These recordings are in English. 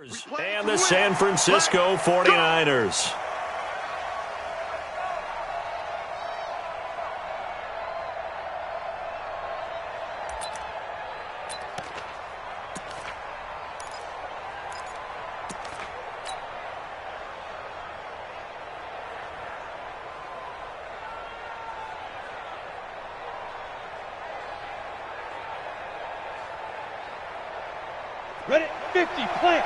And the San Francisco 49ers. Ready, 50, plant.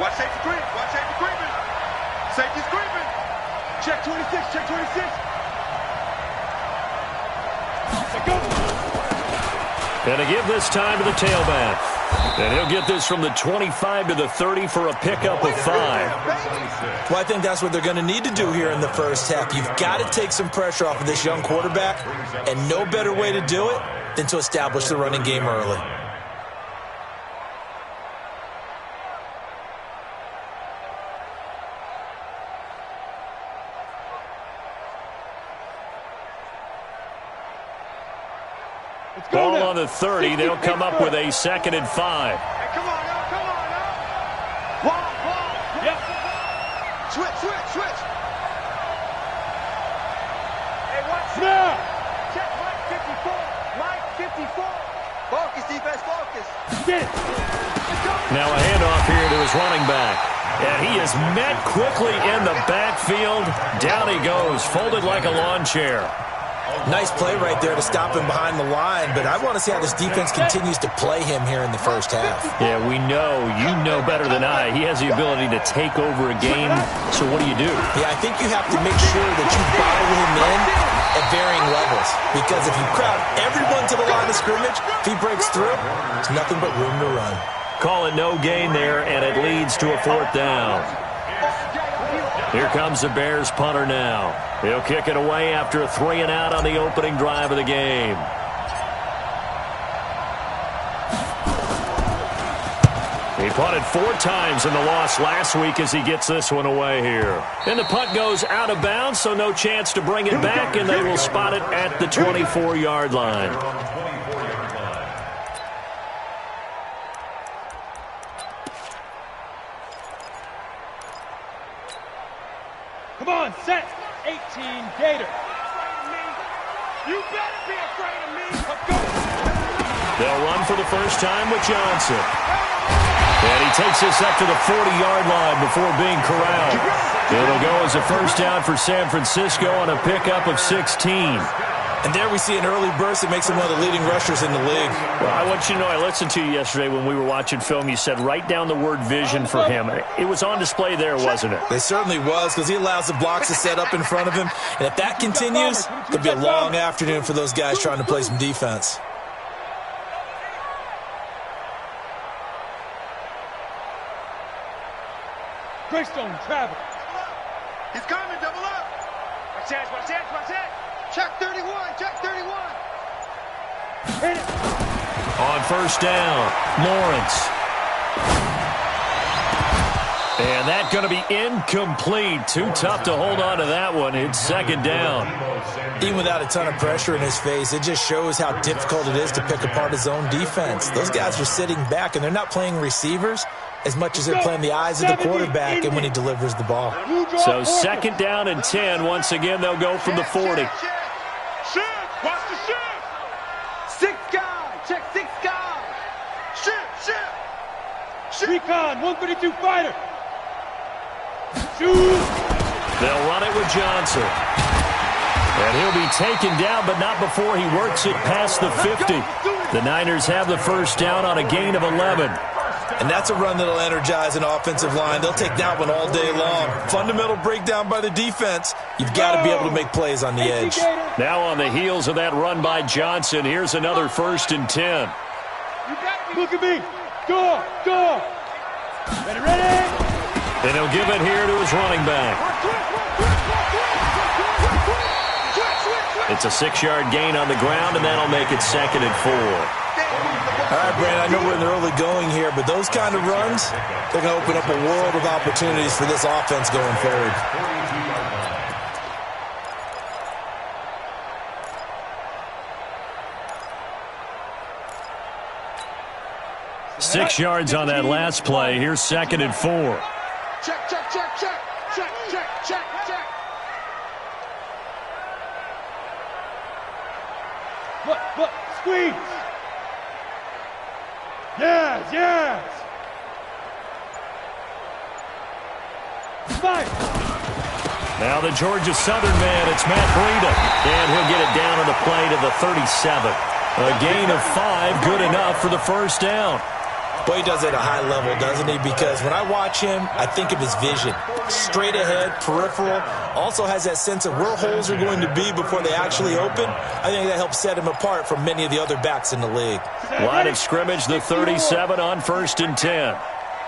Watch safety creep. Watch safety creeping. Safety's creeping. Check 26. Check 26. Go. And to give this time to the tailback. And he'll get this from the 25 to the 30 for a pickup of 5. Well, I think that's what they're going to need to do here in the first half. You've got to take some pressure off of this young quarterback, and no better way to do it than to establish the running game early. Ball on the 30. They'll come up with a 2nd and 5. Hey, come on now. Come on now. Wall. Yep. Switch. Hey, watch Now. Check Mike 54. Focus, defense, focus. Get it. Now a handoff here to his running back. And he is met quickly in the backfield. Down he goes, folded like a lawn chair. Nice play right there to stop him behind the line, but I want to see how this defense continues to play him here in the first half. Yeah, we know. You know better than I. He has the ability to take over a game. So what do? Yeah, I think you have to make sure that you bottle him in at varying levels, because if you crowd everyone to the line of scrimmage, if he breaks through, there's nothing but room to run. Call it no gain there, and it leads to a 4th down. Here comes the Bears punter now. He'll kick it away after a 3-and-out on the opening drive of the game. He punted 4 times in the loss last week as he gets this one away here. And the punt goes out of bounds, so no chance to bring it back, and they will spot it at the 24-yard line. Come on, set. 18, Gator. You better be afraid of me. Let's go. They'll run for the first time with Johnson. And he takes this up to the 40-yard line before being corralled. It'll go as a first down for San Francisco on a pickup of 16. And there we see an early burst that makes him one of the leading rushers in the league. Well, I want you to know, I listened to you yesterday when we were watching film. You said write down the word vision for him. It was on display there, wasn't it? It certainly was, because he allows the blocks to set up in front of him. And if that continues, it'll be a long afternoon for those guys trying to play some defense. Greystone, travel. He's coming. Double up. Watch that. Check 31. Hit it. On first down, Lawrence. And that's going to be incomplete. Too tough to hold on to that one. It's 2nd down. Even without a ton of pressure in his face, it just shows how difficult it is to pick apart his own defense. Those guys are sitting back, and they're not playing receivers as much as they're playing the eyes of the quarterback and when he delivers the ball. So 2nd down and 10. Once again, they'll go from the 40. Shift. Watch the shift. 6 guys. Check 6 guys. Shift. Recon, 132 fighter. Shoot. They'll run it with Johnson. And he'll be taken down, but not before he works it past the 50. The Niners have the first down on a gain of 11. And that's a run that'll energize an offensive line. They'll take that one all day long. Fundamental breakdown by the defense. You've got to be able to make plays on the edge. Now on the heels of that run by Johnson, here's another 1st and 10. Look at me. Go. Ready. And he'll give it here to his running back. It's a 6-yard gain on the ground, and that'll make it 2nd and 4. All right, Brandon, I know we're in the early going here, but those kind of runs, they're going to open up a world of opportunities for this offense going forward. 6 yards on that last play. Here's 2nd and 4. Check, check, check, check. Check, check, check, check. Look, squeeze. Yes. Fire. Now the Georgia Southern man, it's Matt Breida. And he'll get it down on the play to the 37. A gain of 5, good enough for the first down. Boy, he does it at a high level, doesn't he? Because when I watch him, I think of his vision. Straight ahead, peripheral. Also has that sense of where holes are going to be before they actually open. I think that helps set him apart from many of the other backs in the league. Line of scrimmage, the 37 on 1st and 10.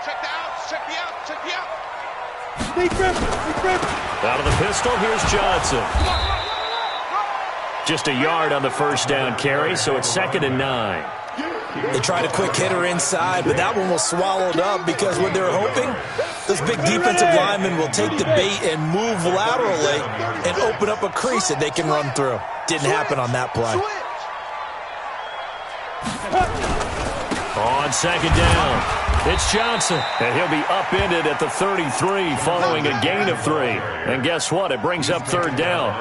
Check the outs, check the outs, check the outs. Big grip. Out of the pistol, here's Johnson. Just a yard on the first down carry, so it's 2nd and 9. They tried a quick hitter inside, but that one was swallowed up because what they're hoping, those big defensive linemen will take the bait and move laterally and open up a crease that they can run through. Didn't happen on that play. On 2nd down, it's Johnson, and he'll be upended at the 33 following a gain of 3. And guess what? It brings up 3rd down.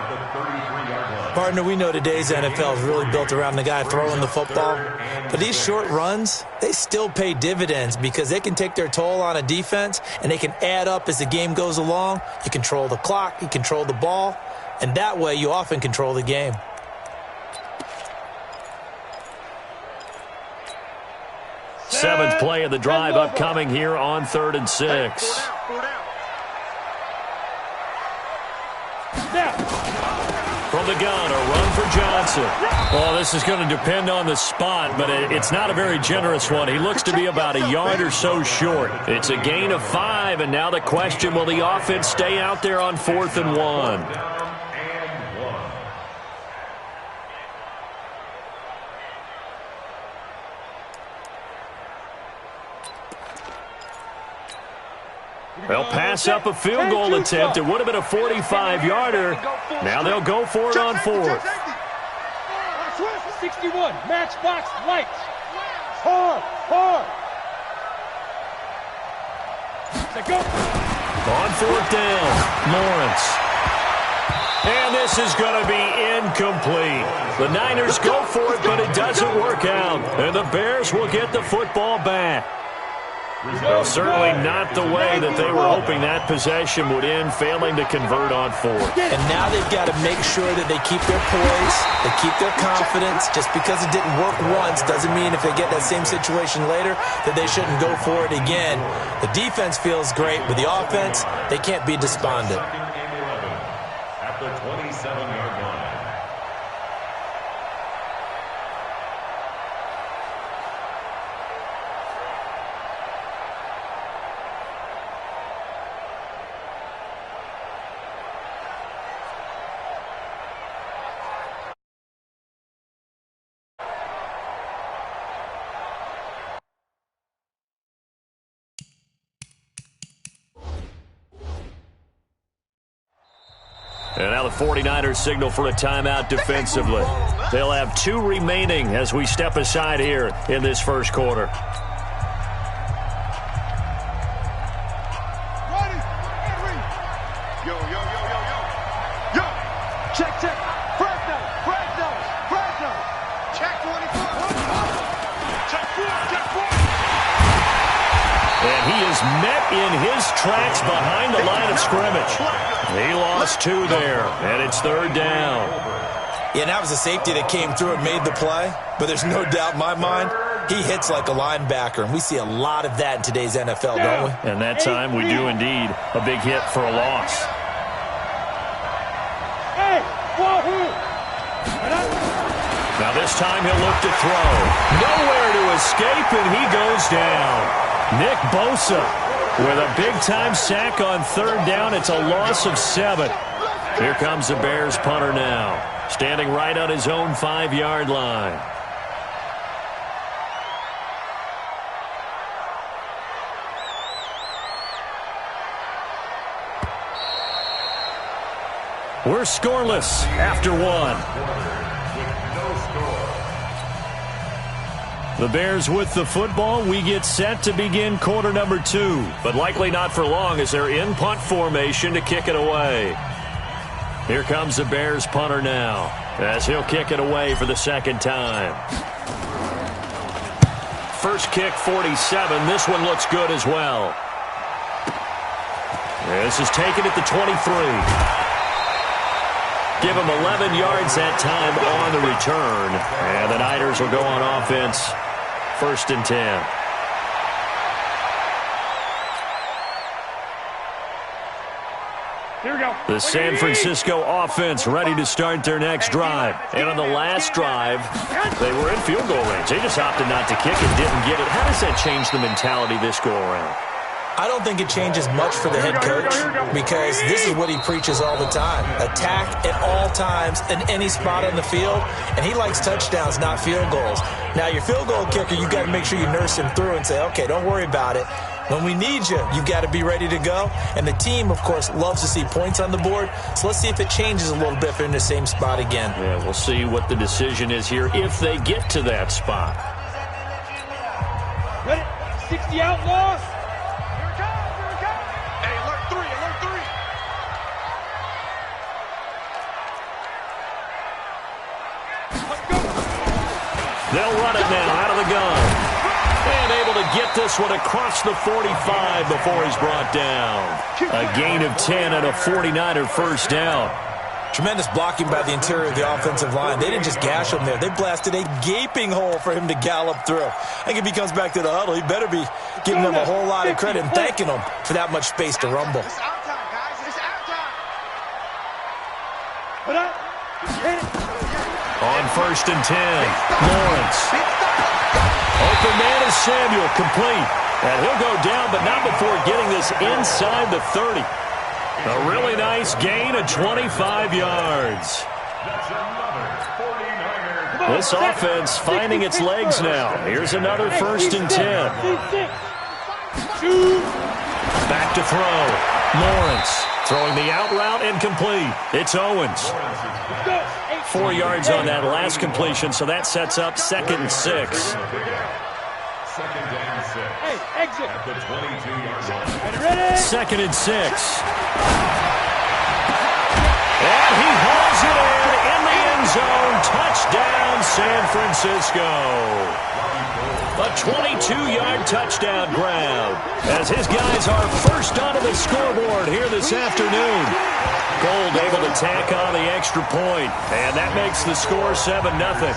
Partner, we know today's NFL is really built around the guy throwing the football. But these short runs, they still pay dividends because they can take their toll on a defense and they can add up as the game goes along. You control the clock, you control the ball, and that way you often control the game. Seventh play of the drive upcoming here on 3rd and 6. From the gun, a run for Johnson. Well, this is going to depend on the spot, but it's not a very generous one. He looks to be about a yard or so short. It's a gain of 5, and now the question, will the offense stay out there on 4th and 1? They'll pass up a field goal attempt. It would have been a 45-yarder. Now they'll go for it on 4th. 61, matchbox lights. Hard. They go. On 4th down, Lawrence. And this is going to be incomplete. The Niners go for it, but it doesn't work out. And the Bears will get the football back. Well, certainly not the way that they were hoping that possession would end, failing to convert on 4th. And now they've got to make sure that they keep their poise, they keep their confidence. Just because it didn't work once doesn't mean if they get that same situation later that they shouldn't go for it again. The defense feels great, but the offense, they can't be despondent. At the 27-yard line. And now the 49ers signal for a timeout defensively. They'll have 2 remaining as we step aside here in this first quarter. Yo. Check. Fresno. Check 24. Check 4. And he is met in his tracks behind the line of scrimmage. He lost 2 there, and it's 3rd down. Yeah, that was a safety that came through and made the play, but there's no doubt in my mind, he hits like a linebacker, and we see a lot of that in today's NFL, don't we? And that time we do indeed a big hit for a loss. Hey, wahoo! Now this time he'll look to throw. Nowhere to escape, and he goes down. Nick Bosa with a big-time sack on 3rd down. It's a loss of 7. Here comes the Bears punter now, standing right on his own 5-yard line. We're scoreless after 1. The Bears with the football. We get set to begin quarter number 2, but likely not for long as they're in punt formation to kick it away. Here comes the Bears punter now as he'll kick it away for the second time. First kick, 47. This one looks good as well. This is taken at the 23. Give him 11 yards that time on the return. And the Niners will go on offense. 1st and 10. Here we go. The San Francisco offense ready to start their next drive. And on the last drive, they were in field goal range. They just opted not to kick and didn't get it. How does that change the mentality this go around? I don't think it changes much for the head coach because this is what he preaches all the time. Attack at all times in any spot on the field, and he likes touchdowns, not field goals. Now, your field goal kicker, you got to make sure you nurse him through and say, okay, don't worry about it. When we need you, you got to be ready to go. And the team, of course, loves to see points on the board. So let's see if it changes a little bit if they're in the same spot again. Yeah, we'll see what the decision is here if they get to that spot. Ready? 60 outlaws. They'll run it now out of the gun. And able to get this one across the 45 before he's brought down. A gain of 10 and a 49er first down. Tremendous blocking by the interior of the offensive line. They didn't just gash him there. They blasted a gaping hole for him to gallop through. I think if he comes back to the huddle, he better be giving them a whole lot of credit and thanking them for that much space to rumble. It's our time, guys. It's our time. Put up. Hit it. On 1st and 10, Lawrence. Open man is Samuel, complete. And he'll go down, but not before getting this inside the 30. A really nice gain of 25 yards. This offense finding its legs now. Here's another 1st and 10. Back to throw. Lawrence throwing the out route and complete. It's Owens. 4 yards on that last completion, so that sets up 2nd and 6. Second down 6. Hey, exit. At the 22-yard line. Ready? 2nd and 6. And he hauls it in the end zone. Touchdown, San Francisco. A 22-yard touchdown grab as his guys are first onto the scoreboard here this afternoon. Gold able to tack on the extra point, and that makes the score 7-0.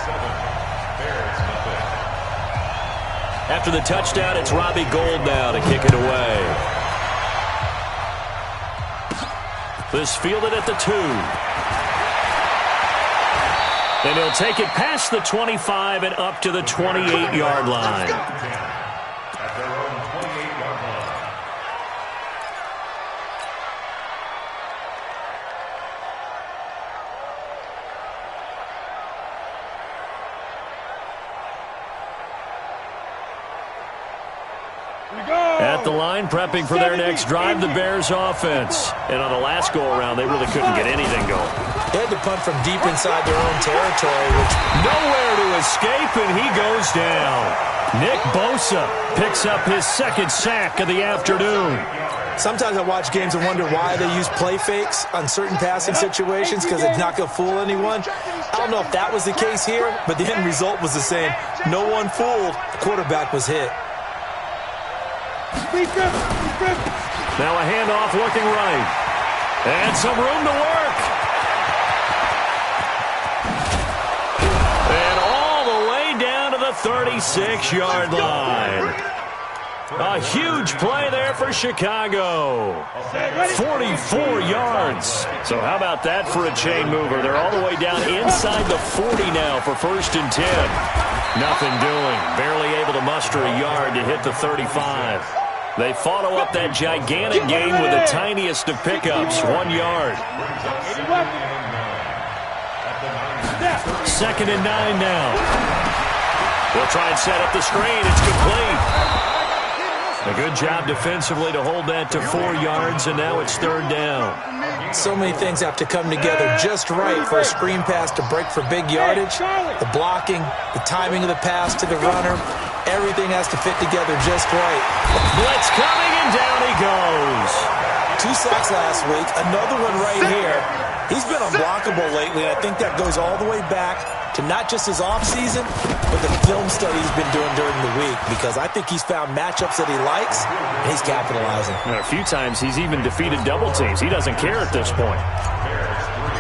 After the touchdown, it's Robbie Gould now to kick it away. This fielded at the 2. And he'll take it past the 25 and up to the 28-yard line. At their own 28-yard line. At the line, prepping for their next drive, the Bears offense. And on the last go-around, they really couldn't get anything going. They had to punt from deep inside their own territory, which nowhere to escape, and he goes down. Nick Bosa picks up his 2nd sack of the afternoon. sometimes I watch games and wonder why they use play fakes on certain passing situations because it's not going to fool anyone. I don't know if that was the case here, but the end result was the same. No one fooled. The quarterback was hit. Now a handoff looking right. And some room to work. And all the way down to the 36-yard line. A huge play there for Chicago. 44 yards. So how about that for a chain mover? They're all the way down inside the 40 now for 1st and 10. Nothing doing. Barely able to muster a yard to hit the 35. They follow up that gigantic gain with the tiniest of pickups, 1 yard. 2nd and 9 now. They'll try and set up the screen. It's complete. A good job defensively to hold that to 4 yards, and now it's 3rd down. So many things have to come together just right for a screen pass to break for big yardage. The blocking, the timing of the pass to the runner, everything has to fit together just right. Blitz coming, and down he goes. 2 sacks last week, another one right here. He's been unblockable lately, and I think that goes all the way back to not just his offseason, but the film study he's been doing during the week, because I think he's found matchups that he likes, and he's capitalizing. A few times he's even defeated double teams. He doesn't care at this point.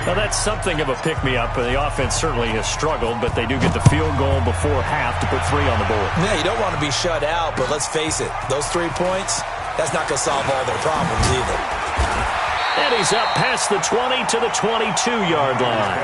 Now, that's something of a pick-me-up. The offense certainly has struggled, but they do get the field goal before half to put 3 on the board. Yeah, you don't want to be shut out, but let's face it, those 3 points, that's not going to solve all their problems either. And he's up past the 20 to the 22-yard line.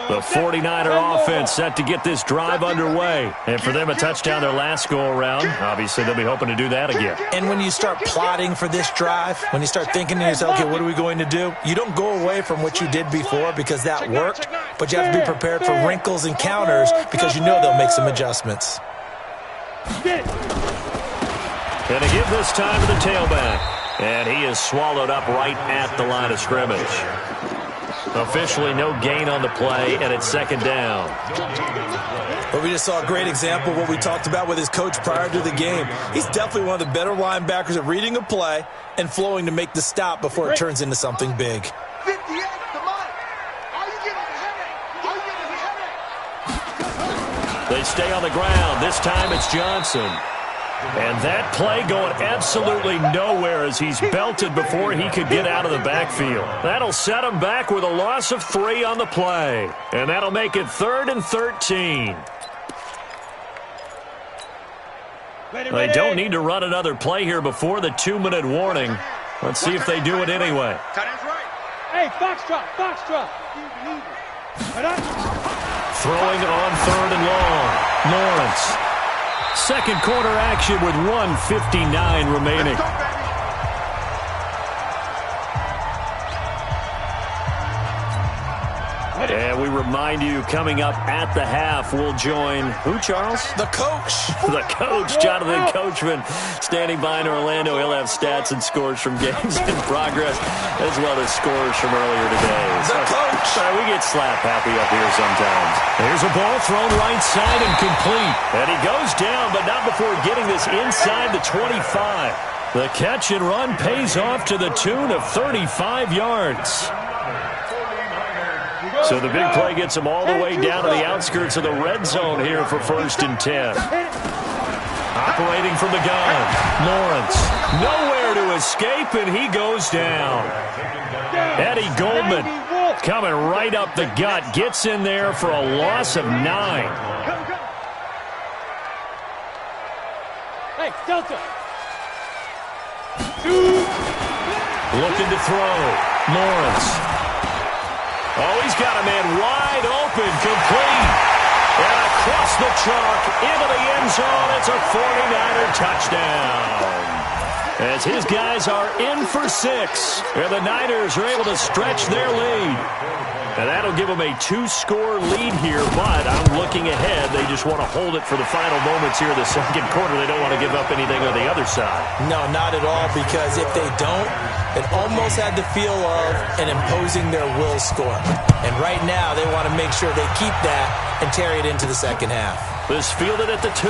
The 49er offense set to get this drive underway. And for them, a touchdown their last go-around. Obviously, they'll be hoping to do that again. And when you start plotting for this drive, when you start thinking to yourself, okay, what are we going to do? You don't go away from what you did before because that worked, but you have to be prepared for wrinkles and counters because you know they'll make some adjustments. And to give this time to the tailback. And he is swallowed up right at the line of scrimmage. Officially no gain on the play, and it's 2nd down. But we just saw a great example of what we talked about with his coach prior to the game. He's definitely one of the better linebackers at reading a play and flowing to make the stop before it turns into something big. 58, come on. Are you getting a headache? Are you getting a headache? They stay on the ground. This time it's Johnson. And that play going absolutely nowhere as he's belted before he could get out of the backfield. That'll set him back with a loss of 3 on the play. And that'll make it 3rd and 13. They don't need to run another play here before the 2-minute warning. Let's see if they do it anyway. Hey, Foxtrot, Foxtrot. Throwing on 3rd and long. Lawrence. 2nd quarter action with 1:59 remaining. And we remind you, coming up at the half, we'll join who, Charles? The coach. The coach, Jonathan Coachman, standing by in Orlando. He'll have stats and scores from games in progress, as well as scores from earlier today. The coach. We get slap happy up here sometimes. Here's a ball thrown right side and complete. And he goes down, but not before getting this inside the 25. The catch and run pays off to the tune of 35 yards. So the big play gets him all the way down to the outskirts of the red zone here for 1st and 10. Operating from the gun, Lawrence. Nowhere to escape, and he goes down. Eddie Goldman coming right up the gut. Gets in there for a loss of 9. Hey, Delta. Looking to throw. Lawrence. Oh, he's got a man wide open, complete. And across the chalk, into the end zone, it's a 49er touchdown. As his guys are in for 6, and the Niners are able to stretch their lead. And that'll give them a 2-score lead here, but I'm looking ahead. They just want to hold it for the final moments here in the 2nd quarter. They don't want to give up anything on the other side. No, not at all, because if they don't, it almost had the feel of an imposing their will score. And right now, they want to make sure they keep that and carry it into the 2nd half. This fielded at the 2.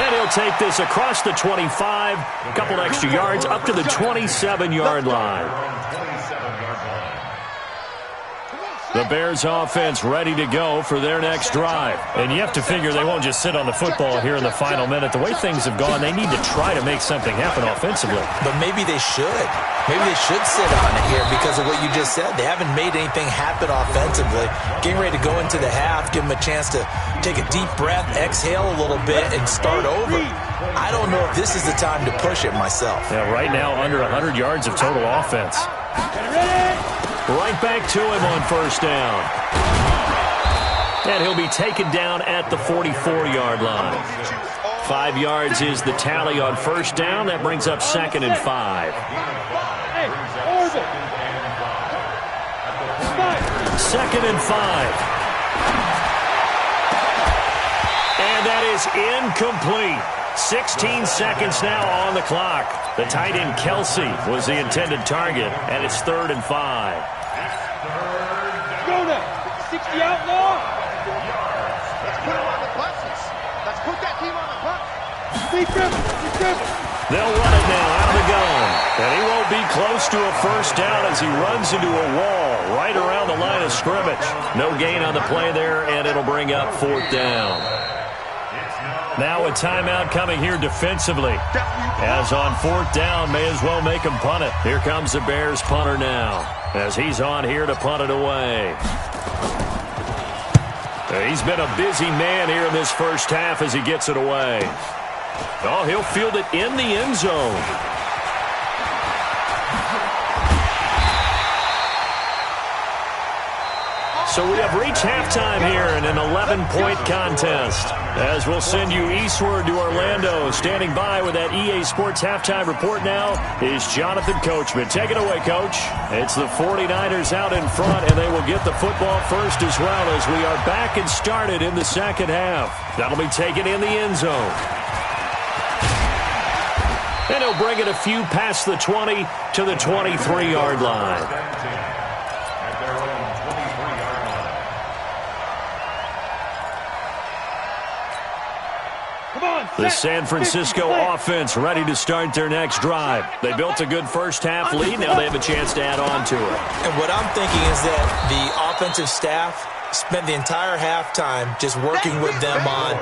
And he'll take this across the 25, a couple extra yards, up to the 27-yard line. The Bears offense ready to go for their next drive. And you have to figure they won't just sit on the football here in the final minute. The way things have gone, they need to try to make something happen offensively. But maybe they should. Maybe they should sit on it here because of what you just said. They haven't made anything happen offensively. Getting ready to go into the half, give them a chance to take a deep breath, exhale a little bit, and start over. I don't know if this is the time to push it myself. Yeah, right now under 100 yards of total offense. Right back to him on 1st down. And he'll be taken down at the 44-yard line. 5 yards is the tally on 1st down. That brings up 2nd and 5. 2nd and 5. And that is incomplete. 16 seconds now on the clock. The tight end Kelsey was the intended target, and it's 3rd and 5. Go now. 60 outlaw. Let's put him on the buses. Let's put that team on the bus. Be careful. They'll run it now out of the gun. And he won't be close to a first down as he runs into a wall right around the line of scrimmage. No gain on the play there, and it'll bring up 4th down. Now a timeout coming here defensively. As on 4th down, may as well make him punt it. Here comes the Bears punter now as he's on here to punt it away. He's been a busy man here in this first half as he gets it away. Oh, he'll field it in the end zone. So we have reached halftime here in an 11-point contest. As we'll send you eastward to Orlando. Standing by with that EA Sports halftime report now is Jonathan Coachman. Take it away, Coach. It's the 49ers out in front, and they will get the football first as well as we are back and started in the second half. That'll be taken in the end zone. And he'll bring it a few past the 20 to the 23-yard line. The San Francisco offense ready to start their next drive. They built a good first half lead. Now they have a chance to add on to it. And what I'm thinking is that the offensive staff spent the entire halftime just working with them on,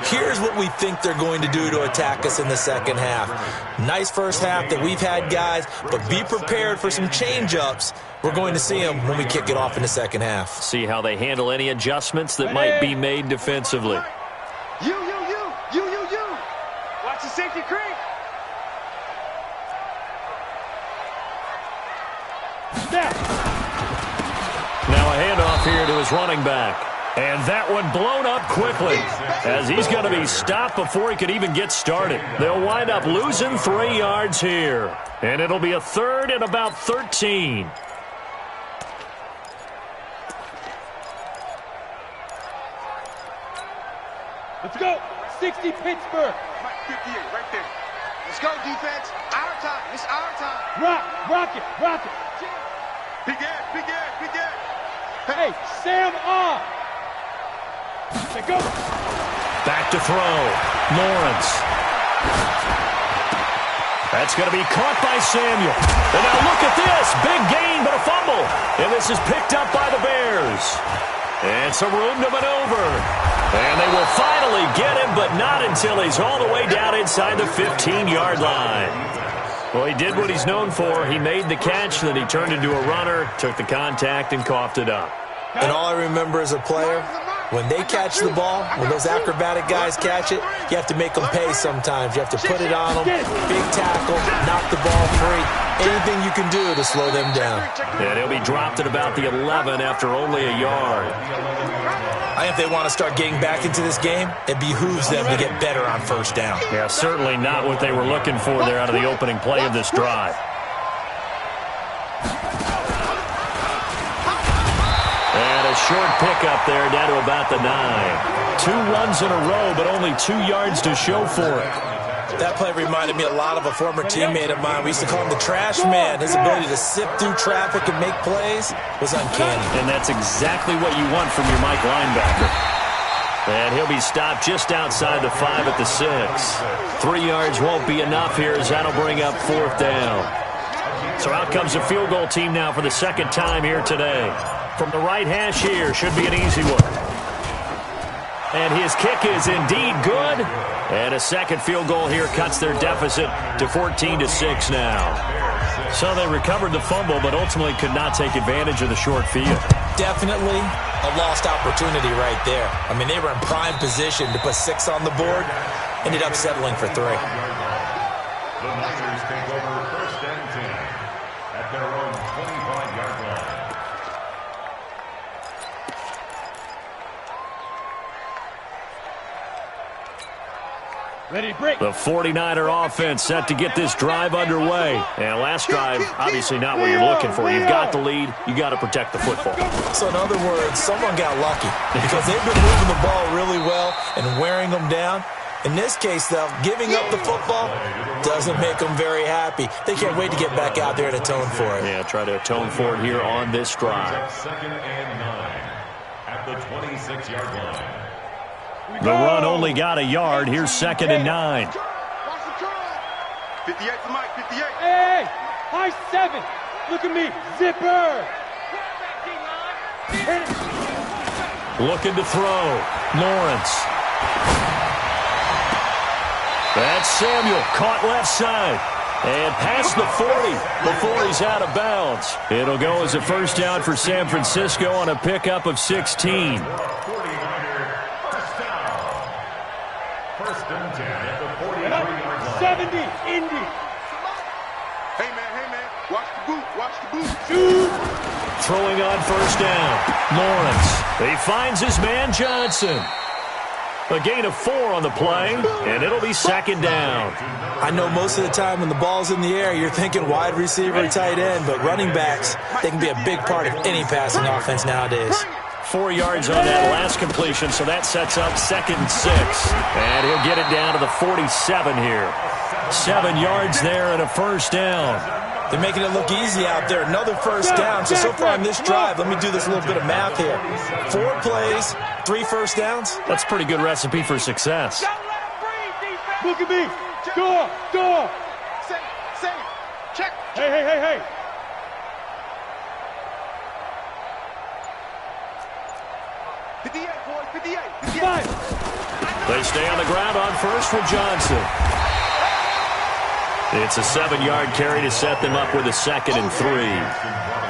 here's what we think they're going to do to attack us in the second half. Nice first half that we've had, guys, but be prepared for some change-ups. We're going to see them when we kick it off in the second half. See how they handle any adjustments that might be made defensively. You. Watch the safety creep. Now a handoff here to his running back. And that one blown up quickly as he's going to be stopped before he could even get started. They'll wind up losing 3 yards here. And it'll be a 3rd and about 13. Let's go. 60 Pittsburgh. 58, right there. Let's go, defense. Our time. It's our time. Rock it. Big Ed. Hey, Sam on. Let's go. Back to throw. Lawrence. That's going to be caught by Samuel. And now look at this. Big gain, but a fumble. And this is picked up by the Bears. And some room to maneuver. And they will finally get him, but not until he's all the way down inside the 15-yard line. Well, he did what he's known for. He made the catch, then he turned into a runner, took the contact, and coughed it up. And all I remember as a player, when they catch the ball, when those acrobatic guys catch it, you have to make them pay sometimes. You have to put it on them, big tackle, knock the ball free, anything you can do to slow them down. And he'll be dropped at about the 11 after only a yard. I think if they want to start getting back into this game, it behooves them to get better on first down. Yeah, certainly not what they were looking for there out of the opening play of this drive. And a short pickup there down to about the 9. 2 runs in a row, but only 2 yards to show for it. That play reminded me a lot of a former teammate of mine. We used to call him the trash man. His ability to sift through traffic and make plays was uncanny. And that's exactly what you want from your Mike linebacker. And he'll be stopped just outside the 5 at the 6. 3 yards won't be enough here as that'll bring up 4th down. So out comes the field goal team now for the second time here today. From the right hash here, should be an easy one. And his kick is indeed good. And a second field goal here cuts their deficit to 14-6 now. So they recovered the fumble, but ultimately could not take advantage of the short field. Definitely a lost opportunity right there. I mean, they were in prime position to put 6 on the board. Ended up settling for 3. The Niners take over 1st and 10 at their own 25-yard line. Ready to break. The 49er offense set to get this drive underway. And last drive, obviously not what you're looking for. You've got the lead. You got to protect the football. So in other words, someone got lucky because they've been moving the ball really well and wearing them down. In this case, though, giving up the football doesn't make them very happy. They can't wait to get back out there and atone for it. Yeah, try to atone for it here on this drive. Second and 9 at the 26-yard line. The run only got a yard. Here's 2nd and 9. 58 to Mike, 58. Hey, high 7. Look at me. Zipper. Looking to throw. Lawrence. That's Samuel. Caught left side. And past the 40 before he's out of bounds. It'll go as a first down for San Francisco on a pickup of 16. 49er, first down. First and 10 at the 43-yard line. 70. Indy. Hey, man. Watch the boot. Watch the boot. Shoot. Throwing on first down. Lawrence. He finds his man Johnson. A gain of 4 on the play, and it'll be 2nd down. I know most of the time when the ball's in the air, you're thinking wide receiver, tight end, but running backs, they can be a big part of any passing offense nowadays. 4 yards on that last completion, so that sets up 2nd and 6. And he'll get it down to the 47 here. 7 yards there and a first down. They're making it look easy out there. Another first down. So far in this drive, let me do this little bit of math here. 4 plays, 3 first downs. That's a pretty good recipe for success. Look at me. Door. Say. Check. Hey. 58, boys, 58. 5. They stay on the ground on first with Johnson. It's a 7-yard carry to set them up with a 2nd and 3.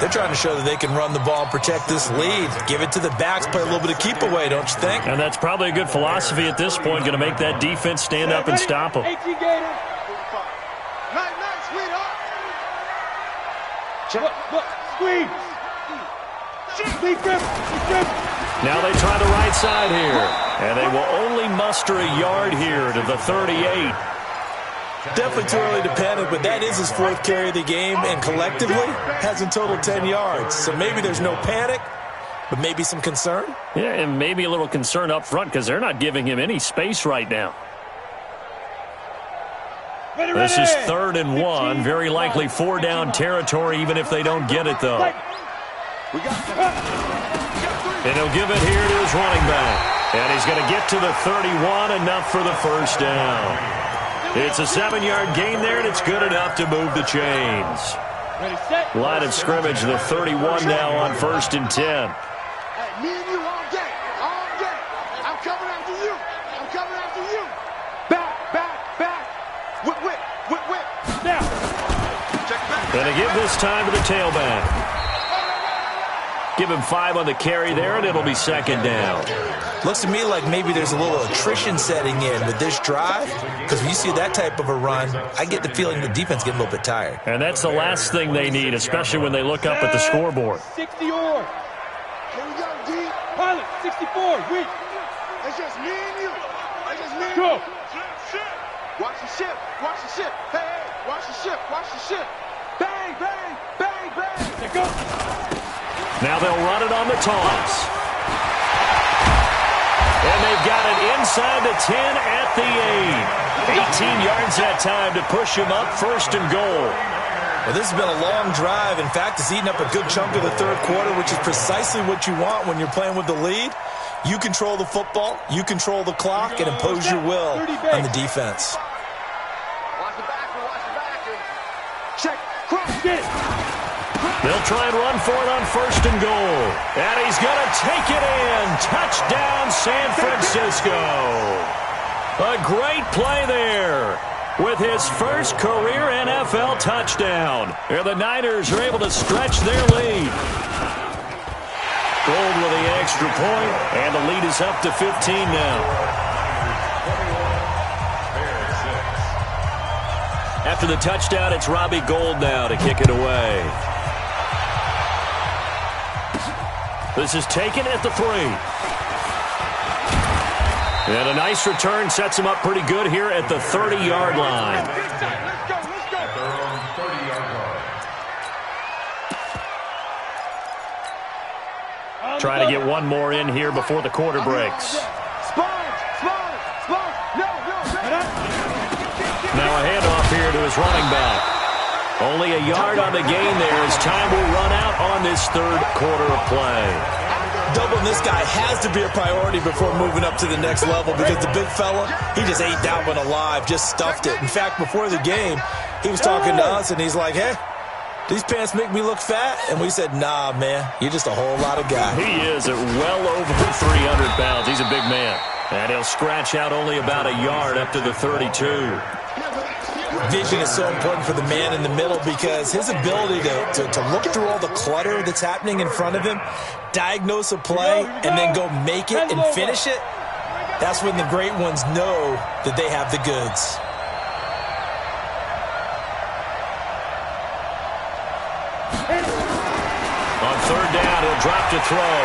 They're trying to show that they can run the ball and protect this lead. Give it to the backs, play a little bit of keep away, don't you think? And that's probably a good philosophy at this point, going to make that defense stand up and stop them. 18 Gator. Nice, sweetheart. Look. Squeeze. Lead dribble. Now they try the right side here. And they will only muster a yard here to the 38. Definitely too early to panic, but that is his 4th carry of the game, and collectively has in total 10 yards. So maybe there's no panic, but maybe some concern. Yeah, and maybe a little concern up front because they're not giving him any space right now. This is 3rd and 1. Very likely 4-down territory, even if they don't get it, though. And he'll give it here to his running back. And he's going to get to the 31, enough for the first down. It's a 7-yard gain there, and it's good enough to move the chains. Line of scrimmage, the 31 now on 1st and 10. Hey, me and you all day. I'm coming after you. Back. Whip. Now. Check back. And they give this time to the tailback. Give him 5 on the carry there, and it'll be 2nd down. Looks to me like maybe there's a little attrition setting in with this drive, because when you see that type of a run, I get the feeling the defense getting a little bit tired. And that's the last thing they need, especially when they look up at the scoreboard. 60 or. Here we go, D. Pilot, 64. Weak. It's just me and you. Go. Watch the ship. Hey, watch the ship. Bang. Let go. Now they'll run it on the toss. And they've got it inside the 10 at the 8. 18 yards that time to push him up 1st and goal. Well, this has been a long drive. In fact, it's eaten up a good chunk of the 3rd quarter, which is precisely what you want when you're playing with the lead. You control the football, you control the clock, and impose your will on the defense. Watch the back. Check. Cross. Get it. They'll try and run for it on 1st and goal. And he's going to take it in. Touchdown, San Francisco. A great play there with his first career NFL touchdown. And the Niners are able to stretch their lead. Gold with the extra point, and the lead is up to 15 now. After the touchdown, it's Robbie Gould now to kick it away. This is taken at the 3. And a nice return sets him up pretty good here at the 30-yard line. At their own 30-yard line. Trying to get one more in here before the quarter breaks. Now a handoff here to his running back. Only a yard on the gain there as time will run out on this third quarter of play. Doubling this guy has to be a priority before moving up to the next level because the big fella, he just ate that one alive, just stuffed it. In fact, before the game, he was talking to us, and he's like, hey, these pants make me look fat? And we said, nah, man, you're just a whole lot of guy. He is at well over 300 pounds. He's a big man. And he'll scratch out only about a yard up to the 32. Vision is so important for the man in the middle because his ability to look through all the clutter that's happening in front of him, diagnose a play, and then go make it and finish it, that's when the great ones know that they have the goods. On third down, he'll drop to throw.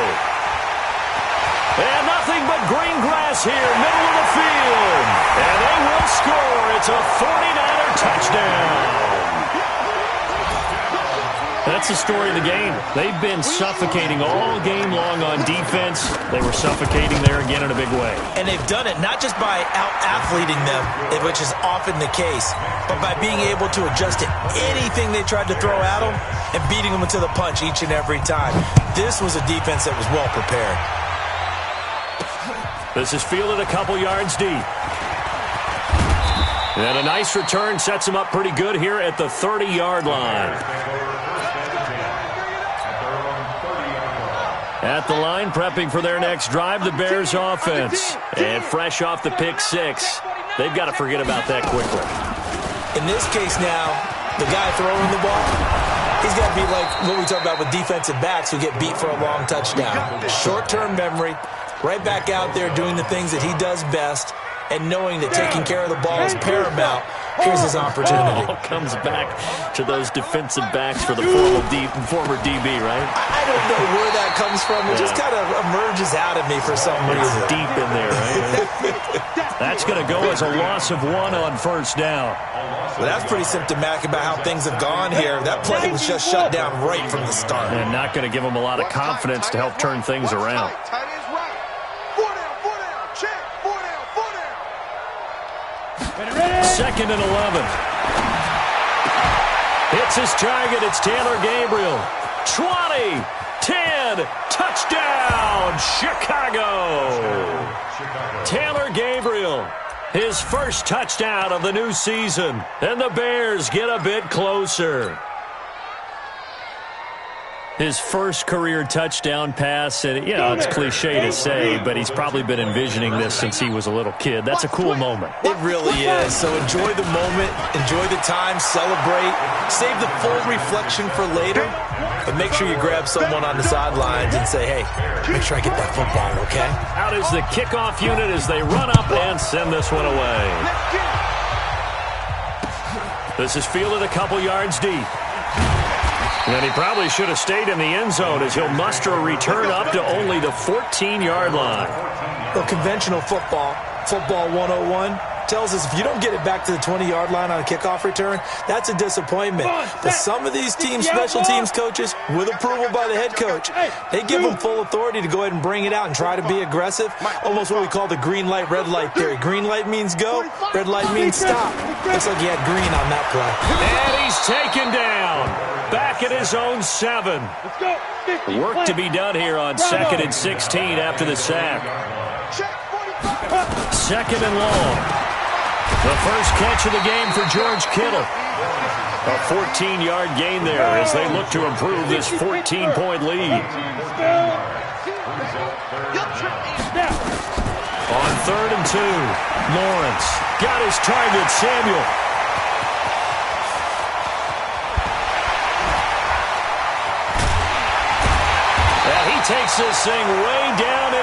And nothing but green grass here, middle of the field. And they will score. It's a 49er touchdown. That's the story of the game. They've been suffocating all game long on defense. They were suffocating there again in a big way. And they've done it not just by out-athleting them, which is often the case, but by being able to adjust to anything they tried to throw at them and beating them to the punch each and every time. This was a defense that was well prepared. This is fielded a couple yards deep. And a nice return sets him up pretty good here at the 30-yard line. At the line, prepping for their next drive, the Bears offense. And fresh off the pick six, they've got to forget about that quickly. In this case now, the guy throwing the ball, he's got to be like what we talk about with defensive backs who get beat for a long touchdown. Short-term memory. Right back out there doing the things that he does best and knowing that taking care of the ball is paramount. Here's his opportunity. All comes back to those defensive backs for the former DB, right? I don't know where that comes from. It just kind of emerges out of me for some reason. It's deep in there, right? That's going to go as a loss of one on first down. Well, that's pretty symptomatic about how things have gone here. That play was just shut down right from the start. And not going to give them a lot of confidence to help turn things around. Second and 11. Hits his target. It's Taylor Gabriel. 20, 10, touchdown, Chicago. Taylor Gabriel, his first touchdown of the new season. And the Bears get a bit closer. His first career touchdown pass, and you know, it's cliche to say, but he's probably been envisioning this since he was a little kid. That's a cool moment. It really is. So enjoy the moment, enjoy the time, celebrate, save the full reflection for later, but make sure you grab someone on the sidelines and say, hey, make sure I get that football, okay? Out is the kickoff unit as they run up and send this one away. This is fielded a couple yards deep. And he probably should have stayed in the end zone as he'll muster a return up to only the 14-yard line. Well, conventional football 101, tells us if you don't get it back to the 20-yard line on a kickoff return, that's a disappointment. But some of these teams, special teams coaches, with approval by the head coach, they give them full authority to go ahead and bring it out and try to be aggressive. Almost what we call the green light, red light theory. Green light means go, red light means stop. Looks like he had green on that play. And he's taken down. Back at his own 7. Work to be done here on 2nd and 16 after the sack. 2nd and long. The first catch of the game for George Kittle. A 14-yard gain there as they look to improve this 14-point lead. On 3rd and 2, Lawrence got his target, Samuel. He takes this thing way down.